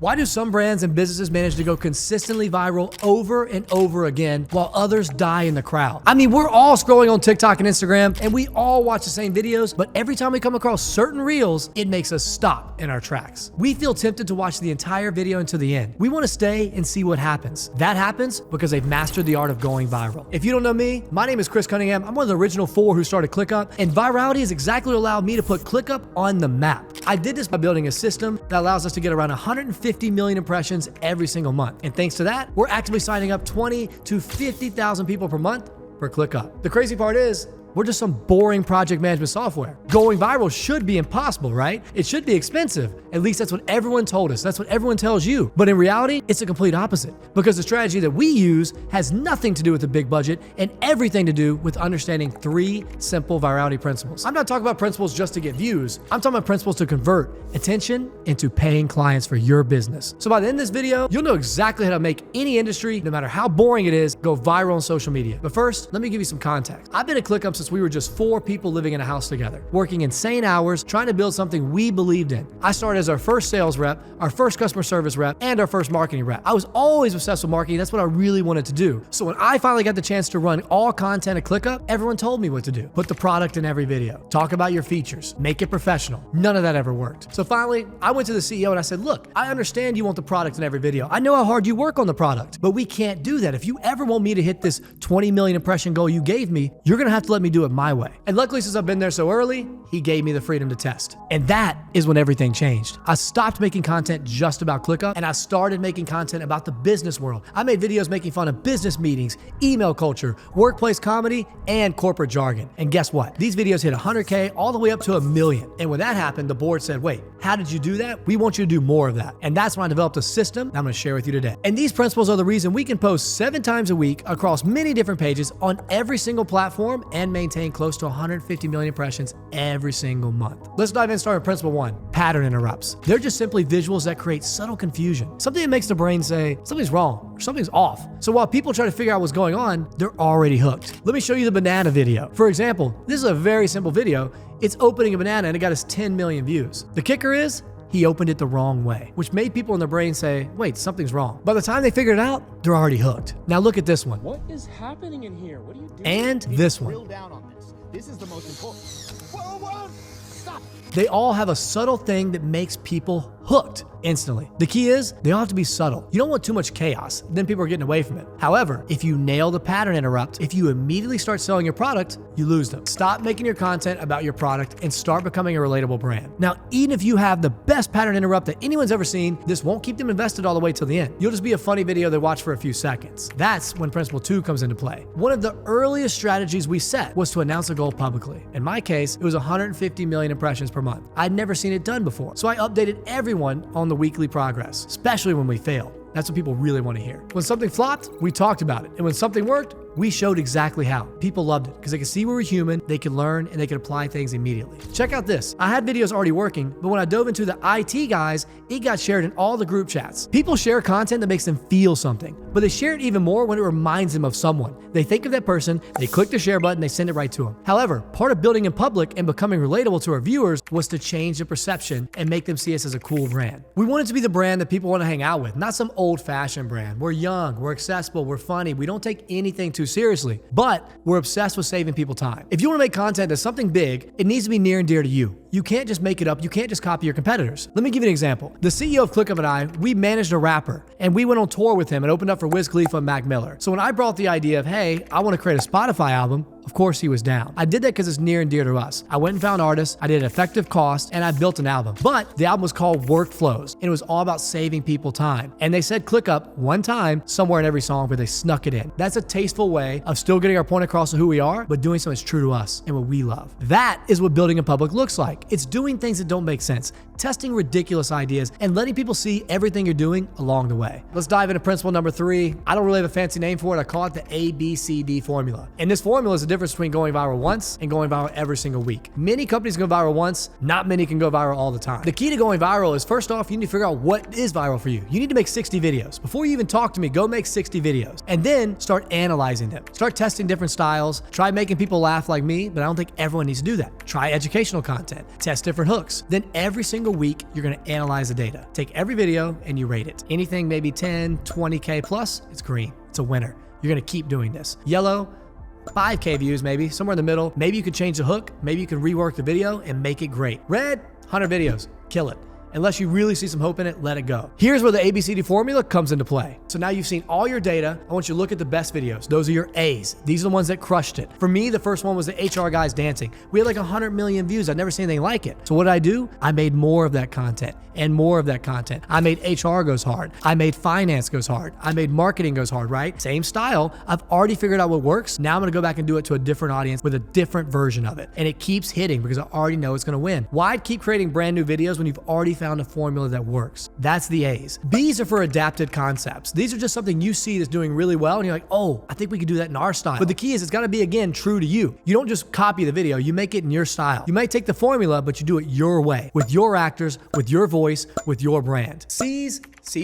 Why do some brands and businesses manage to go consistently viral over and over again while others die in the crowd? I mean, we're all scrolling on TikTok and Instagram and we all watch the same videos, but every time we come across certain reels, it makes us stop in our tracks. We feel tempted to watch the entire video until the end. We want to stay and see what happens. That happens because they've mastered the art of going viral. If you don't know me, my name is Cunningham. I'm one of the original 4 who started Clickup, and Virality is exactly what allowed me to put Clickup on the map. I did this by building a system that allows us to get around 150 million impressions every single month. And thanks to that, we're actively signing up 20 to 50,000 people per month for Clickup. The crazy part is, we're just some boring project management software. Going viral should be impossible, right? It should be expensive. At least that's what everyone told us. That's what everyone tells you. But in reality, it's the complete opposite, because the strategy that we use has nothing to do with the big budget and everything to do with understanding 3 simple virality principles. I'm not talking about principles just to get views. I'm talking about principles to convert attention into paying clients for your business. So by the end of this video, you'll know exactly how to make any industry, no matter how boring it is, go viral on social media. But first, let me give you some context. I've been at Clickup since we were just 4 people living in a house together, working insane hours, trying to build something we believed in. I started as our first sales rep, our first customer service rep, and our first marketing rep. I was always obsessed with marketing. That's what I really wanted to do. So when I finally got the chance to run all content at ClickUp, everyone told me what to do. Put the product in every video. Talk about your features. Make it professional. None of that ever worked. So finally, I went to the CEO and I said, look, I understand you want the product in every video. I know how hard you work on the product, but we can't do that. If you ever want me to hit this 20 million impression goal you gave me, you're gonna have to let me do it my way. And luckily, since I've been there so early, he gave me the freedom to test. And that is when everything changed. I stopped making content just about ClickUp and I started making content about the business world. I made videos making fun of business meetings, email culture, workplace comedy, and corporate jargon. And guess what? These videos hit 100K all the way up to 1 million. And when that happened, the board said, wait, how did you do that? We want you to do more of that. And that's when I developed a system that I'm gonna share with you today. And these principles are the reason we can post 7 times a week across many different pages on every single platform and maintain close to 150 million impressions every single month. Let's dive in and start with principle 1, pattern interrupts. They're just simply visuals that create subtle confusion. Something that makes the brain say, something's wrong, or something's off. So while people try to figure out what's going on, they're already hooked. Let me show you the banana video. For example, this is a very simple video. It's opening a banana and it got us 10 million views. The kicker is, he opened it the wrong way, which made people in their brain say, wait, something's wrong. By the time they figured it out, they're already hooked. Now look at this one. What is happening in here? What are you doing? And this one. Drill down on this. This is the most important. Whoa, stop. They all have a subtle thing that makes people hooked instantly. The key is they all have to be subtle. You don't want too much chaos, then people are getting away from it. However, if you nail the pattern interrupt, if you immediately start selling your product, you lose them. Stop making your content about your product and start becoming a relatable brand. Now, even if you have the best pattern interrupt that anyone's ever seen, this won't keep them invested all the way till the end. You'll just be a funny video they watch for a few seconds. That's when principle 2 comes into play. One of the earliest strategies we set was to announce a goal publicly. In my case, it was 150 million impressions per month. I'd never seen it done before, so I updated everyone on the weekly progress, especially when we failed. That's what people really want to hear. When something flopped, we talked about it. And when something worked, we showed exactly how. People loved it because they could see we were human, they could learn, and they could apply things immediately. Check out this. I had videos already working, but when I dove into the IT guys, it got shared in all the group chats. People share content that makes them feel something, but they share it even more when it reminds them of someone. They think of that person, they click the share button, they send it right to them. However, part of building in public and becoming relatable to our viewers was to change the perception and make them see us as a cool brand. We wanted to be the brand that people want to hang out with, not some old-fashioned brand. We're young, we're accessible, we're funny, we don't take anything too seriously, but we're obsessed with saving people time. If you want to make content that's something big, it needs to be near and dear to you. You can't just make it up. You can't just copy your competitors. Let me give you an example. The CEO of Clickup and I, we managed a rapper and we went on tour with him and opened up for Wiz Khalifa and Mac Miller. So when I brought the idea of, hey, I want to create a Spotify album, of course he was down. I did that because it's near and dear to us. I went and found artists, I did an effective cost, and I built an album. But the album was called Workflows, and it was all about saving people time. And they said ClickUp one time, somewhere in every song, where they snuck it in. That's a tasteful way of still getting our point across of who we are, but doing something that's true to us and what we love. That is what building in public looks like. It's doing things that don't make sense, testing ridiculous ideas, and letting people see everything you're doing along the way. Let's dive into principle number 3. I don't really have a fancy name for it. I call it the ABCD formula. And this formula is the difference between going viral once and going viral every single week. Many companies go viral once, not many can go viral all the time. The key to going viral is, first off, you need to figure out what is viral for you. You need to make 60 videos. Before you even talk to me, go make 60 videos. And then start analyzing them. Start testing different styles. Try making people laugh like me, but I don't think everyone needs to do that. Try educational content. Test different hooks. Then every single week, you're gonna analyze the data. Take every video and you rate it. Anything maybe 10, 20K plus, it's green. It's a winner. You're gonna keep doing this. Yellow, 5K views maybe, somewhere in the middle. Maybe you could change the hook. Maybe you can rework the video and make it great. Red, 100 videos, kill it. Unless you really see some hope in it, let it go. Here's where the ABCD formula comes into play. So now you've seen all your data. I want you to look at the best videos. Those are your A's. These are the ones that crushed it. For me, the first one was the HR guys dancing. We had like 100 million views. I'd never seen anything like it. So what did I do? I made more of that content and more of that content. I made HR goes hard. I made finance goes hard. I made marketing goes hard, right? Same style. I've already figured out what works. Now I'm gonna go back and do it to a different audience with a different version of it. And it keeps hitting because I already know it's gonna win. Why keep creating brand new videos when you've already found a formula that works? That's the A's. B's are for adapted concepts. These are just something you see that's doing really well and you're like, oh, I think we could do that in our style. But the key is it's gotta be, again, true to you. You don't just copy the video, you make it in your style. You might take the formula, but you do it your way, with your actors, with your voice, with your brand. C's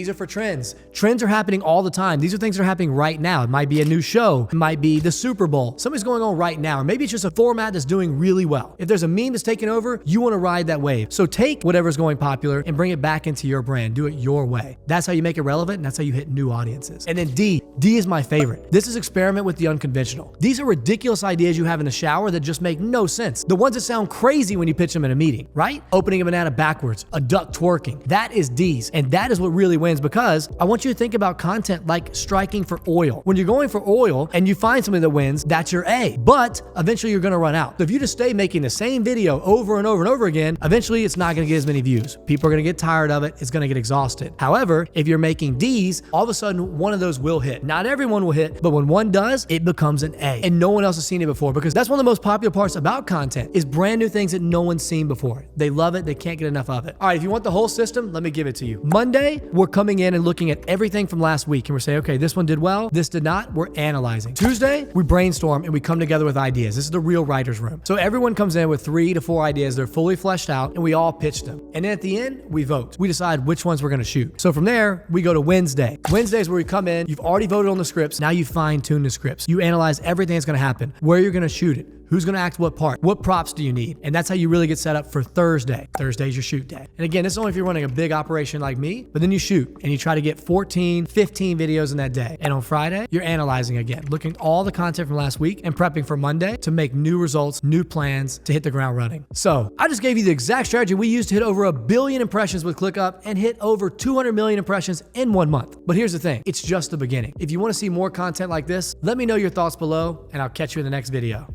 are for trends. Trends are happening all the time. These are things that are happening right now. It might be a new show. It might be the Super Bowl. Something's going on right now. Or maybe it's just a format that's doing really well. If there's a meme that's taking over, you want to ride that wave. So take whatever's going popular and bring it back into your brand. Do it your way. That's how you make it relevant, and that's how you hit new audiences. And then D is my favorite. This is experiment with the unconventional. These are ridiculous ideas you have in the shower that just make no sense. The ones that sound crazy when you pitch them in a meeting, right? Opening a banana backwards, a duck twerking. That is D's. And that is what really wins, because I want you to think about content like striking for oil. When you're going for oil and you find something that wins, that's your A. But eventually you're gonna run out. So if you just stay making the same video over and over and over again, eventually it's not gonna get as many views. People are gonna get tired of it. It's gonna get exhausted. However, if you're making D's, all of a sudden one of those will hit. Not everyone will hit, but when one does, it becomes an A. And no one else has seen it before, because that's one of the most popular parts about content is brand new things that no one's seen before. They love it. They can't get enough of it. All right, if you want the whole system, let me give it to you. Monday, we're coming in and looking at everything from last week and we're saying, okay, this one did well, this did not, we're analyzing. Tuesday, we brainstorm and we come together with ideas. This is the real writer's room. So everyone comes in with 3 to 4 ideas. They're fully fleshed out and we all pitch them. And then at the end, we vote. We decide which ones we're gonna shoot. So from there, we go to Wednesday. Wednesday is where we come in, you've already voted on the scripts, now you fine tune the scripts. You analyze everything that's gonna happen, where you're gonna shoot it, who's gonna act what part, what props do you need? And that's how you really get set up for Thursday. Thursday's your shoot day. And again, this is only if you're running a big operation like me, but then you shoot and you try to get 14, 15 videos in that day. And on Friday, you're analyzing again, looking at all the content from last week and prepping for Monday to make new results, new plans to hit the ground running. So I just gave you the exact strategy we used to hit over 1 billion impressions with Clickup and hit over 200 million impressions in 1 month. But here's the thing, it's just the beginning. If you wanna see more content like this, let me know your thoughts below and I'll catch you in the next video.